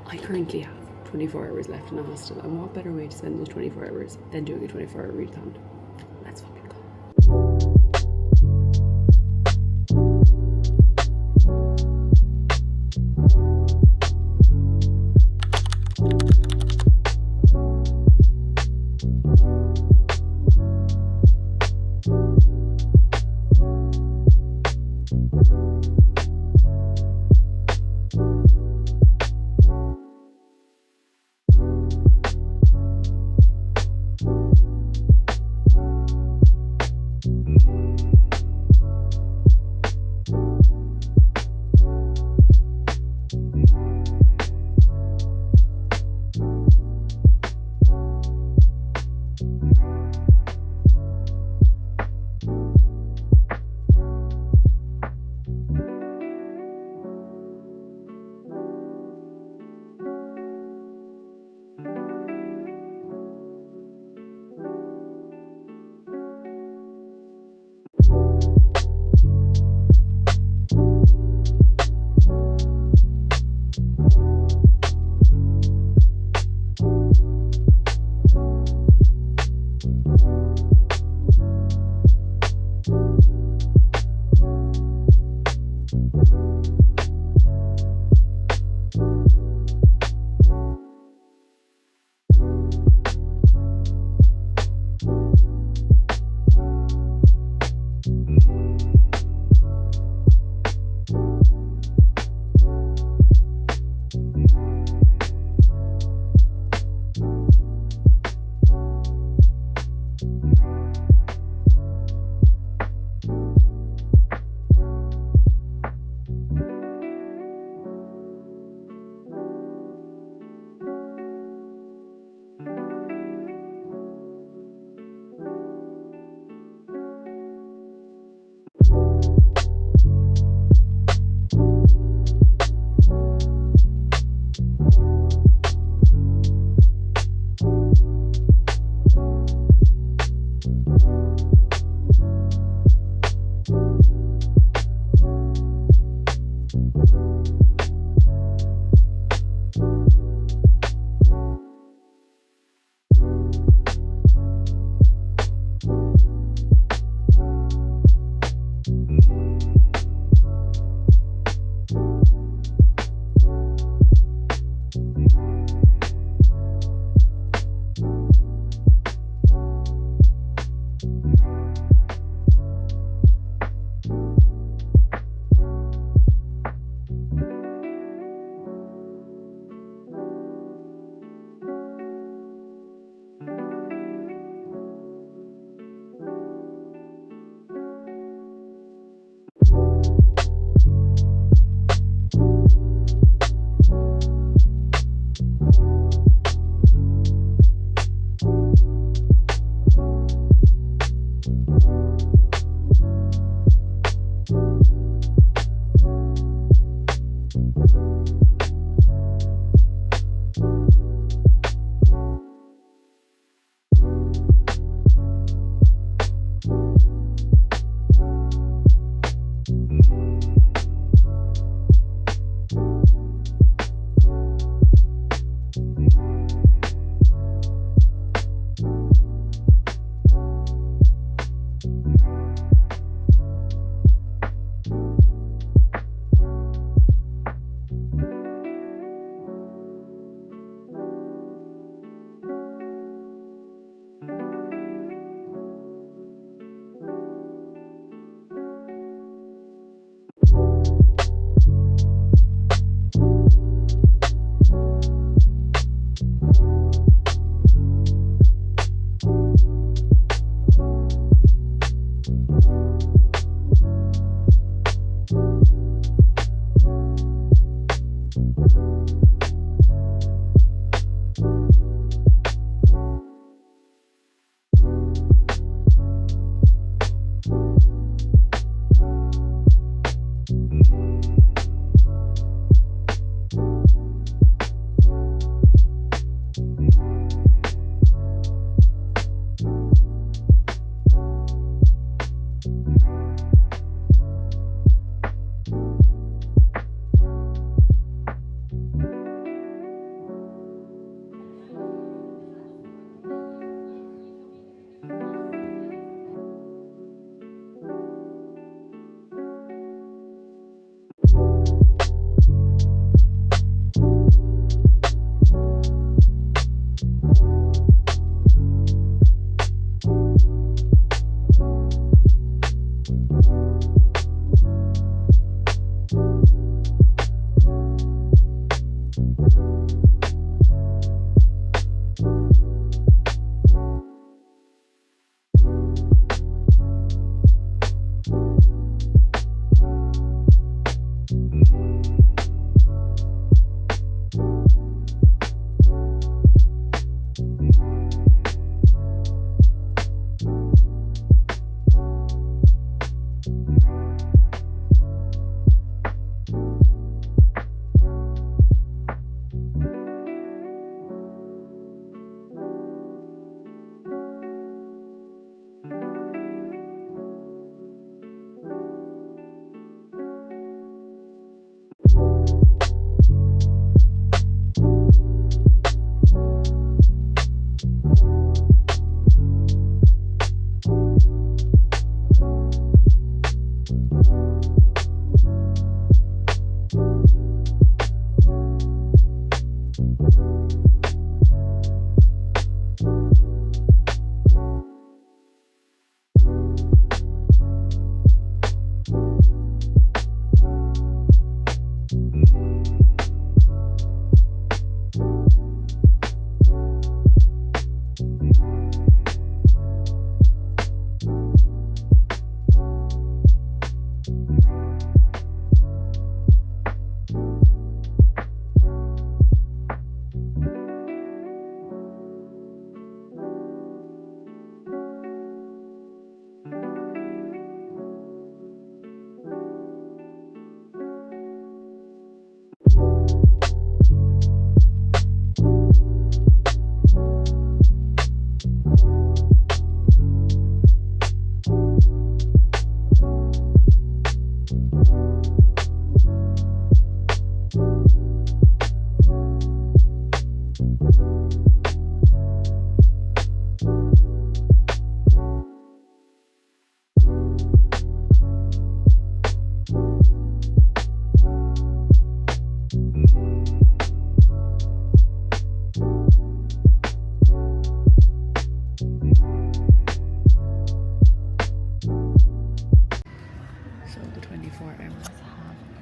I currently have 24 hours left in a hostel, and what better way to spend those 24 hours than doing a 24-hour readathon? Let's fucking go.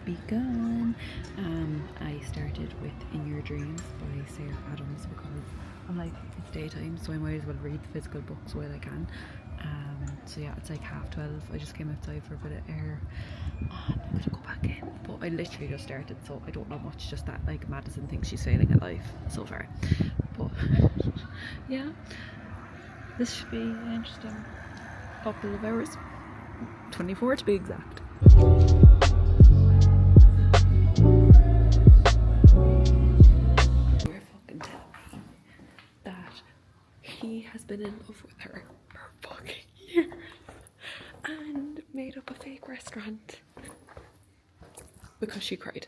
begun. I started with In Your Dreams by Sarah Adams because I'm like, it's daytime, so I might as well read physical books while I can. So yeah, it's like 12:30. I just came outside for a bit of air and I'm gonna go back in, but I literally just started, so I don't know much, just that like Madison thinks she's failing at life so far. But yeah, this should be an interesting couple of hours, 24 to be exact. You're fucking telling me that he has been in love with her for fucking years and made up a fake restaurant because she cried.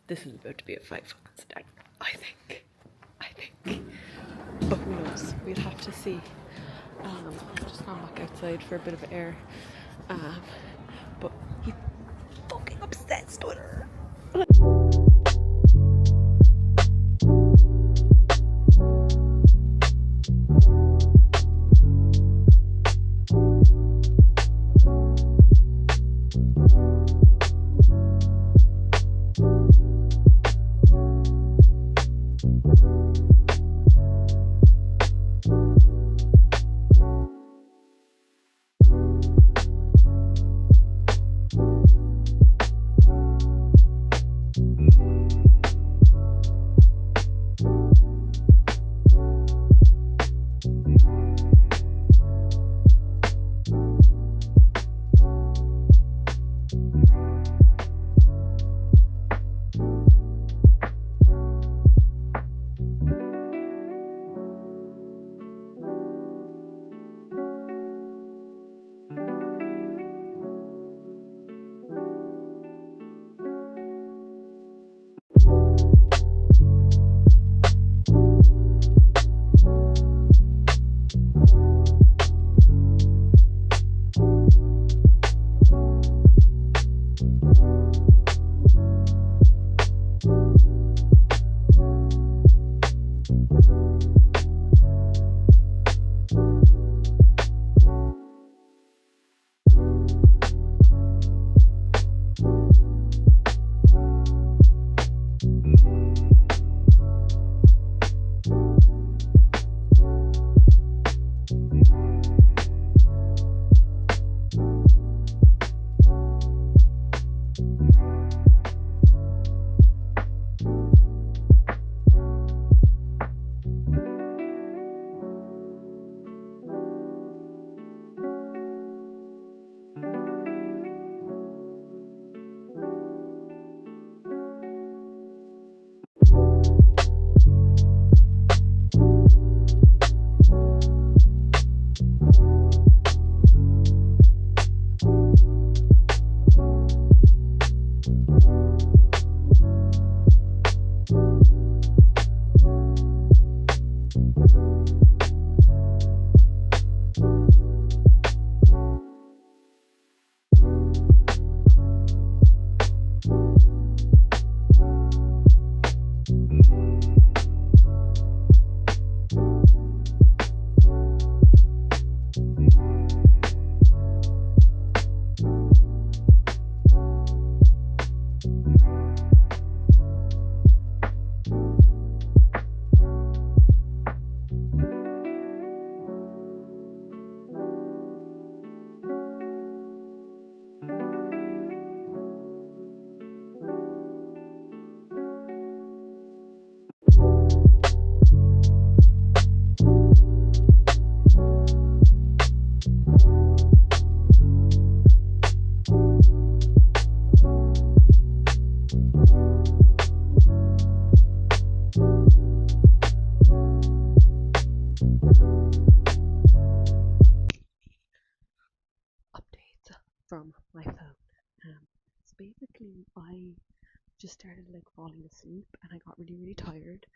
This is about to be a fight fucking stag, I think. But who knows? We'll have to see. I've just gone back outside for a bit of air. But he's fucking obsessed with her. Updates from my phone. So basically, I just started like falling asleep, and I got really tired.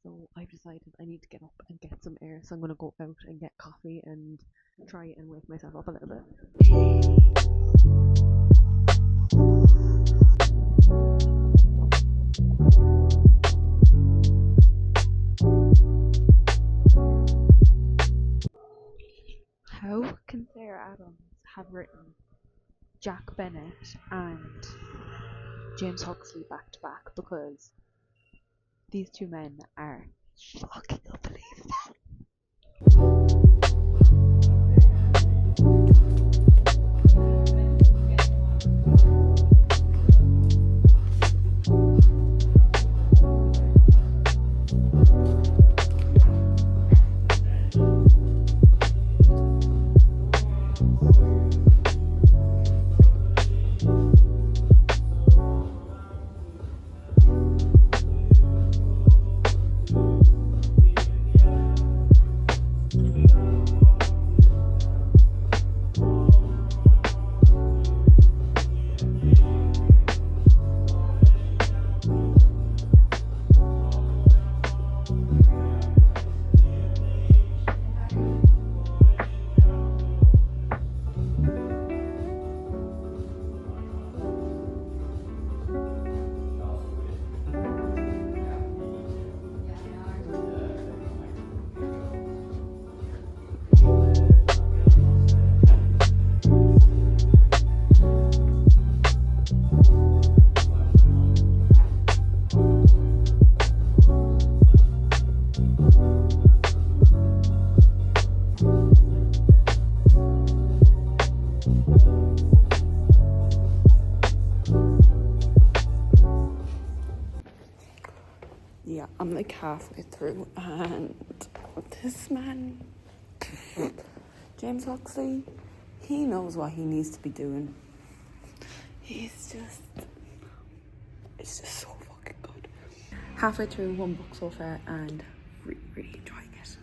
So I've decided I need to get up and get some air. So I'm gonna go out and get coffee and try and wake myself up a little bit. How can Sarah Adams have written Jack Bennett and James Huxley back to back? Because these two men are fucking unbelievable. Yeah, I'm like halfway through, and this man, James Huxley, he knows what he needs to be doing. It's just so fucking good. Halfway through one book so far, and really enjoying it.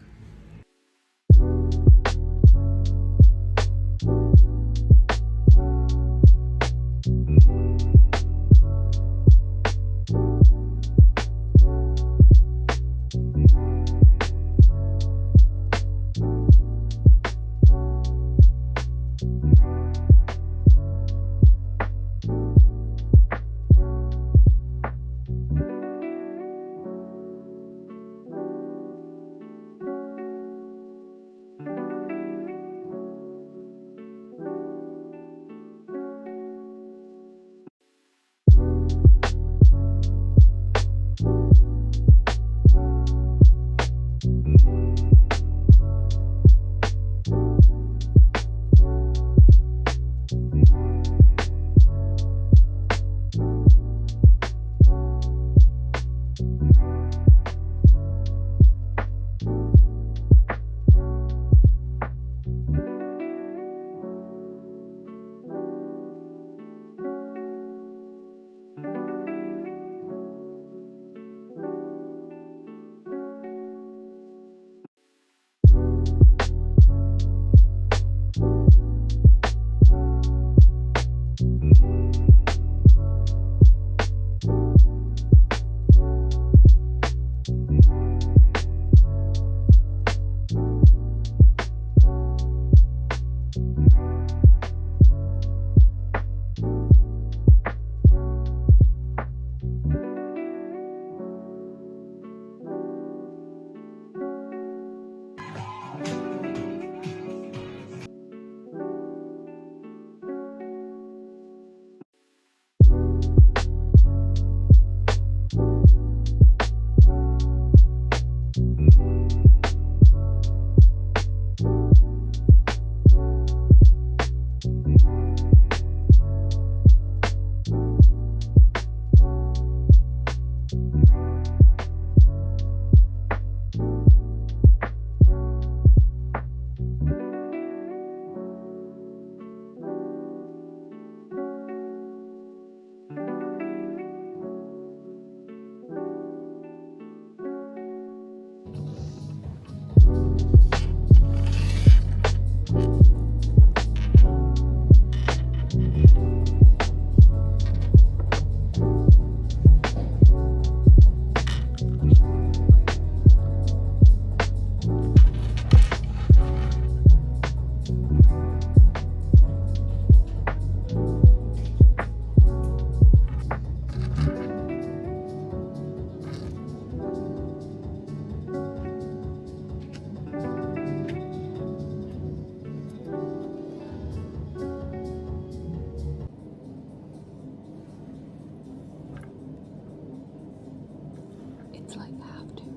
It's like half two.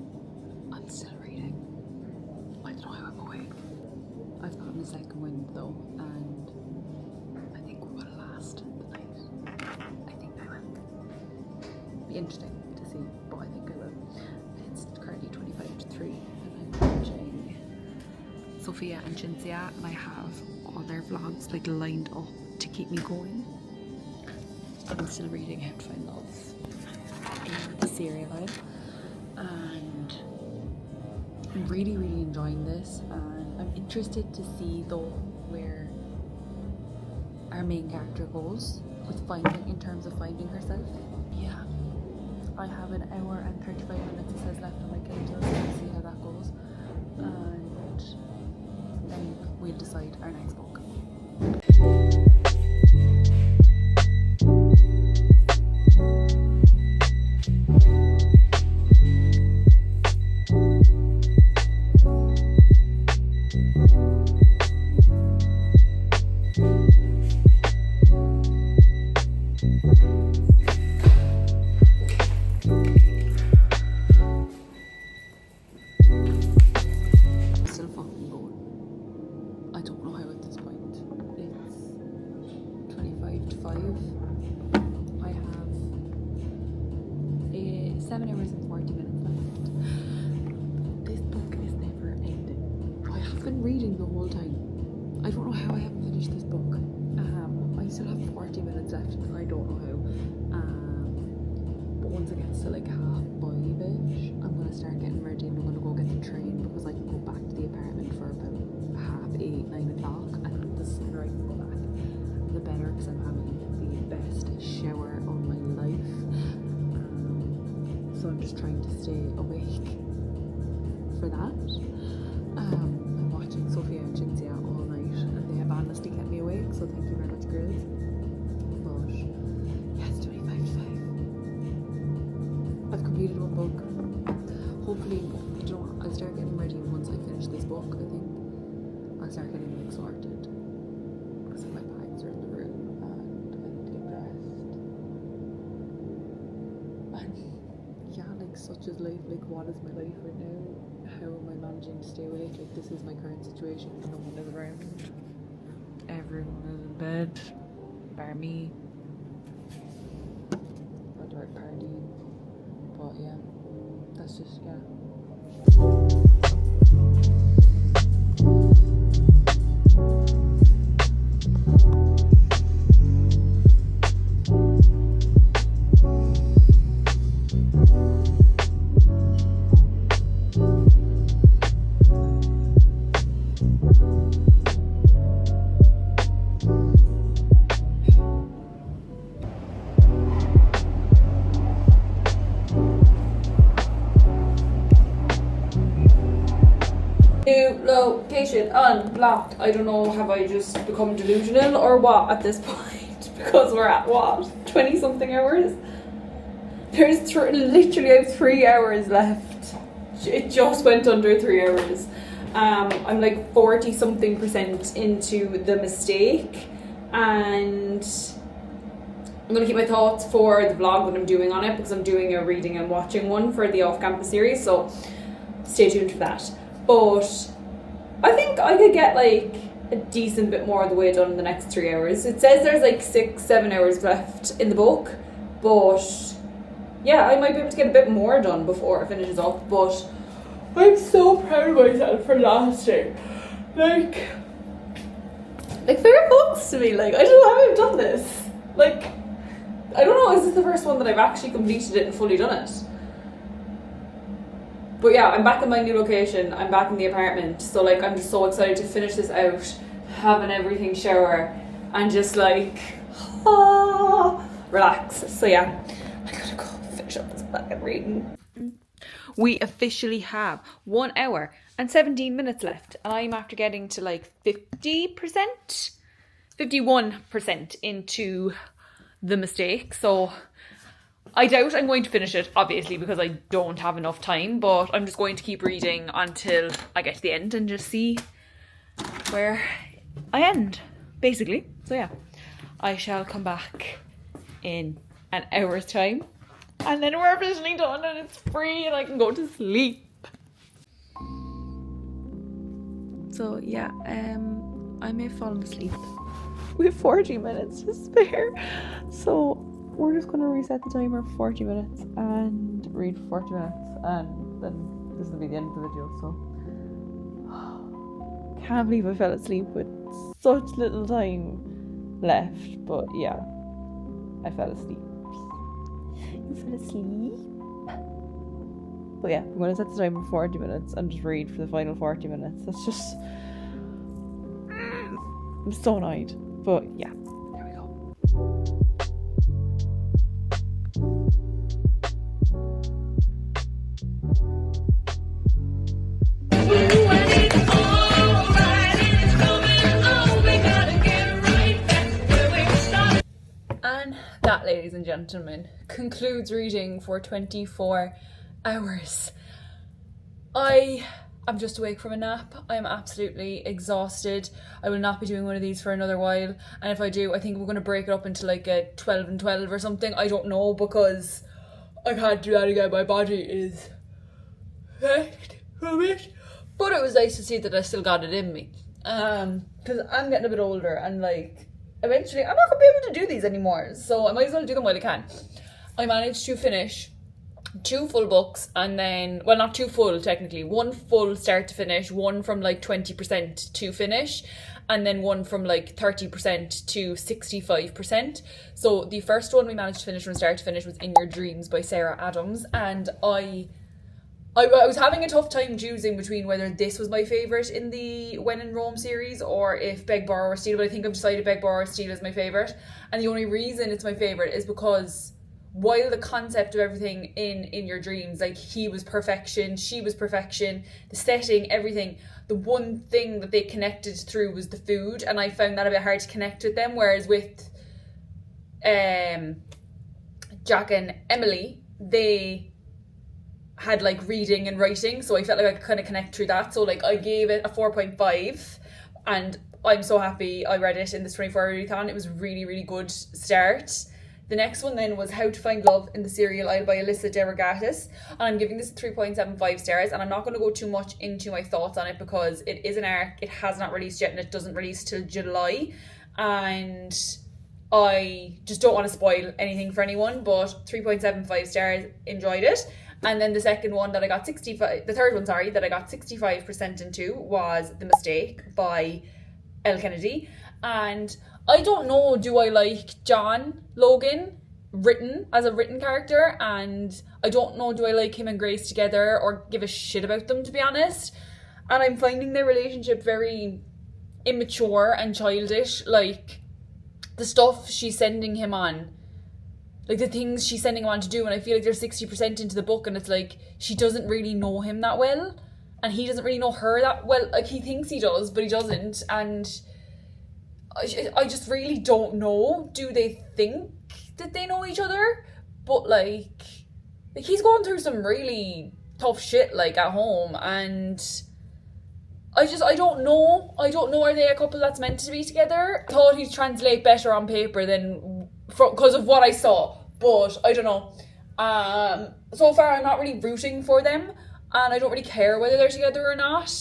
I'm still reading. I don't know how I'm awake. I've gotten a second wind though, and I think we're gonna last the night. I think I will. Be interesting to see, but I think I will. It's currently 25 to 3 and I'm watching Sophia and Cinzia, and I have all their vlogs like lined up to keep me going. I'm still reading How to Find Love, the serial, and I'm really enjoying this, and I'm interested to see though where our main character goes with finding, in terms of finding herself. Yeah, I have an hour and 35 minutes, it says, left on my Kindle, so we'll see how that goes, and then we'll decide our next book. Still fucking going. I don't know how at this point. It's 25 to 5. I have 7 hours and 40 minutes left. This book is never ending. I have been reading the whole time. I don't know how I haven't finished this book. I still have 40 minutes left. I don't know how. But once it gets to like 5:30ish, I'm gonna start getting ready and I'm gonna go get the train, because I can go back to the apartment for about 8:30, 9 o'clock, and the sooner I can go back, the better, because I'm having the best shower of my life. So I'm just trying to stay awake for that. I'm watching Sophia and Cinzia all night, and they have honestly kept me awake, so thank you very much, girls. But yeah, it's 25 to 5. I've completed one book. Hopefully, you know, I'll start getting ready once I finish this book. I think I'll start getting like sorted, because my bags are in the room and I need to get dressed. And yeah, like, such is life. Like, what is my life right now? How am I managing to stay awake? Like, this is my current situation. No one is around. Everyone is in bed, bar me. Or dark partying. But yeah, that's just, yeah. New location unlocked. I don't know, have I just become delusional or what at this point? Because we're at what? 20 something hours? There's literally I have 3 hours left. It just went under 3 hours. I'm like 40 something % into the mistake, and I'm gonna keep my thoughts for the vlog that I'm doing on it, because I'm doing a reading and watching one for the off-campus series. So stay tuned for that. But I think I could get like a decent bit more of the way done in the next 3 hours. It says there's like 6-7 hours left in the book, but yeah, I might be able to get a bit more done before it finishes up. But I'm so proud of myself for lasting like favorite books to me. Like, I don't know how I've done this. Like, I don't know, is this the first one that I've actually completed it and fully done it? But yeah, I'm back in my new location, I'm back in the apartment, so like I'm just so excited to finish this out, have an everything shower, and just like, relax. So yeah, I gotta go finish up this fucking reading. We officially have 1 hour and 17 minutes left, and I'm after getting to like 51% into the mistake, so I doubt I'm going to finish it, obviously, because I don't have enough time, but I'm just going to keep reading until I get to the end and just see where I end, basically. So yeah, I shall come back in an hour's time, and then we're officially done and it's free and I can go to sleep. So yeah, I may have fallen asleep. We have 40 minutes to spare, so we're just going to reset the timer for 40 minutes and read for 40 minutes, and then this will be the end of the video. So can't believe I fell asleep with such little time left, but yeah, I fell asleep. You fell asleep? But yeah, I'm going to set the timer for 40 minutes and just read for the final 40 minutes. That's just, I'm so annoyed, but yeah, there we go. And that, ladies and gentlemen, concludes reading for 24 hours. I'm just awake from a nap. I am absolutely exhausted. I will not be doing one of these for another while, and if I do, I think we're going to break it up into like a 12 and 12 or something. I don't know, because I can't do that again. My body is wrecked from it. But it was nice to see that I still got it in me, because I'm getting a bit older, and like eventually I'm not going to be able to do these anymore, so I might as well do them while I can. I managed to finish 2 full books, and then, well, not 2 full technically, 1 full start to finish, 1 from like 20% to finish, and then 1 from like 30% to 65%. So the first one we managed to finish from start to finish was In Your Dreams by Sarah Adams, and I was having a tough time choosing between whether this was my favourite in the When in Rome series or if Beg, Borrow or Steal, but I think I've decided Beg, Borrow or Steal is my favourite. And the only reason it's my favourite is because while the concept of everything in Your Dreams, like, he was perfection, she was perfection, the setting, everything, the one thing that they connected through was the food, and I found that a bit hard to connect with them, whereas with Jack and Emily, they had like reading and writing, so I felt like I could kind of connect through that. So like I gave it a 4.5, and I'm so happy I read it in this 24-hour readathon. It was a really, really good start. The next one then was How to Find Love in the Cereal Aisle by Alyssa DeRogatis, and I'm giving this 3.75 stars, and I'm not going to go too much into my thoughts on it because it is an arc, it has not released yet, and it doesn't release till July, and I just don't want to spoil anything for anyone, but 3.75 stars, enjoyed it. And then the third one, that I got 65% into was The Mistake by Elle Kennedy. And I don't know, do I like John Logan written as a written character? And I don't know, do I like him and Grace together or give a shit about them, to be honest? And I'm finding their relationship very immature and childish. Like, the stuff she's sending him on, like the things she's sending him on to do, and I feel like they're 60% into the book, and it's like she doesn't really know him that well, and he doesn't really know her that well. Like, he thinks he does, but he doesn't, and I just really don't know. Do they think that they know each other? But like he's going through some really tough shit, like, at home, and I don't know. Are they a couple that's meant to be together? I thought he'd translate better on paper than because of what I saw, but I don't know. So far I'm not really rooting for them. and I don't really care whether they're together or not.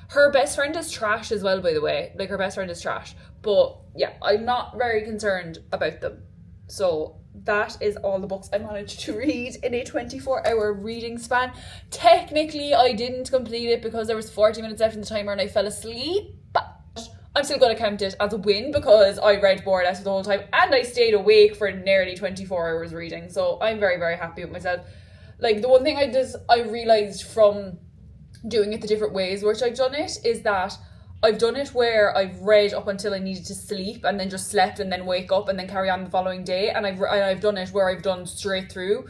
Her best friend is trash as well, by the way. Like, her best friend is trash. But yeah, I'm not very concerned about them. So that is all the books I managed to read in a 24-hour reading span. Technically, I didn't complete it because there was 40 minutes left in the timer and I fell asleep. But I'm still going to count it as a win because I read more or less the whole time and I stayed awake for nearly 24 hours reading. So I'm very, very happy with myself. Like, the one thing I realised from doing it the different ways which I've done it is that I've done it where I've read up until I needed to sleep and then just slept and then wake up and then carry on the following day, and I've done it where I've done straight through,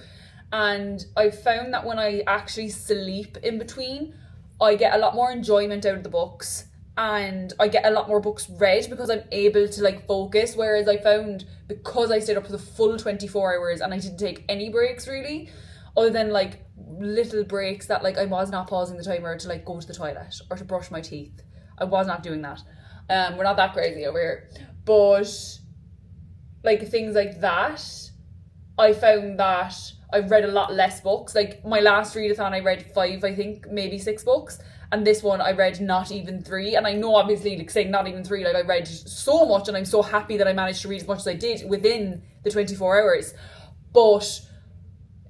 and I've found that when I actually sleep in between, I get a lot more enjoyment out of the books and I get a lot more books read because I'm able to like focus, whereas I found because I stayed up for the full 24 hours and I didn't take any breaks really, other than like little breaks that like I was not pausing the timer to like go to the toilet or to brush my teeth. I was not doing that. We're not that crazy over here. But like things like that, I found that I've read a lot less books. Like my last readathon I read 5, I think, maybe 6 books. And this one I read not even 3. And I know obviously like saying not even 3, like I read so much and I'm so happy that I managed to read as much as I did within the 24 hours. But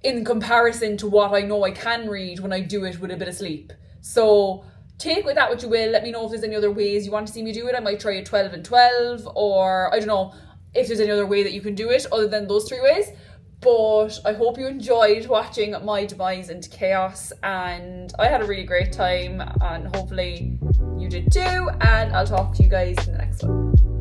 in comparison to what I know I can read when I do it with a bit of sleep. So take with that what you will. Let me know if there's any other ways you want to see me do it. I might try a 12 and 12, or I don't know if there's any other way that you can do it other than those 3 ways. But I hope you enjoyed watching my demise into chaos, and I had a really great time, and hopefully you did too, and I'll talk to you guys in the next one.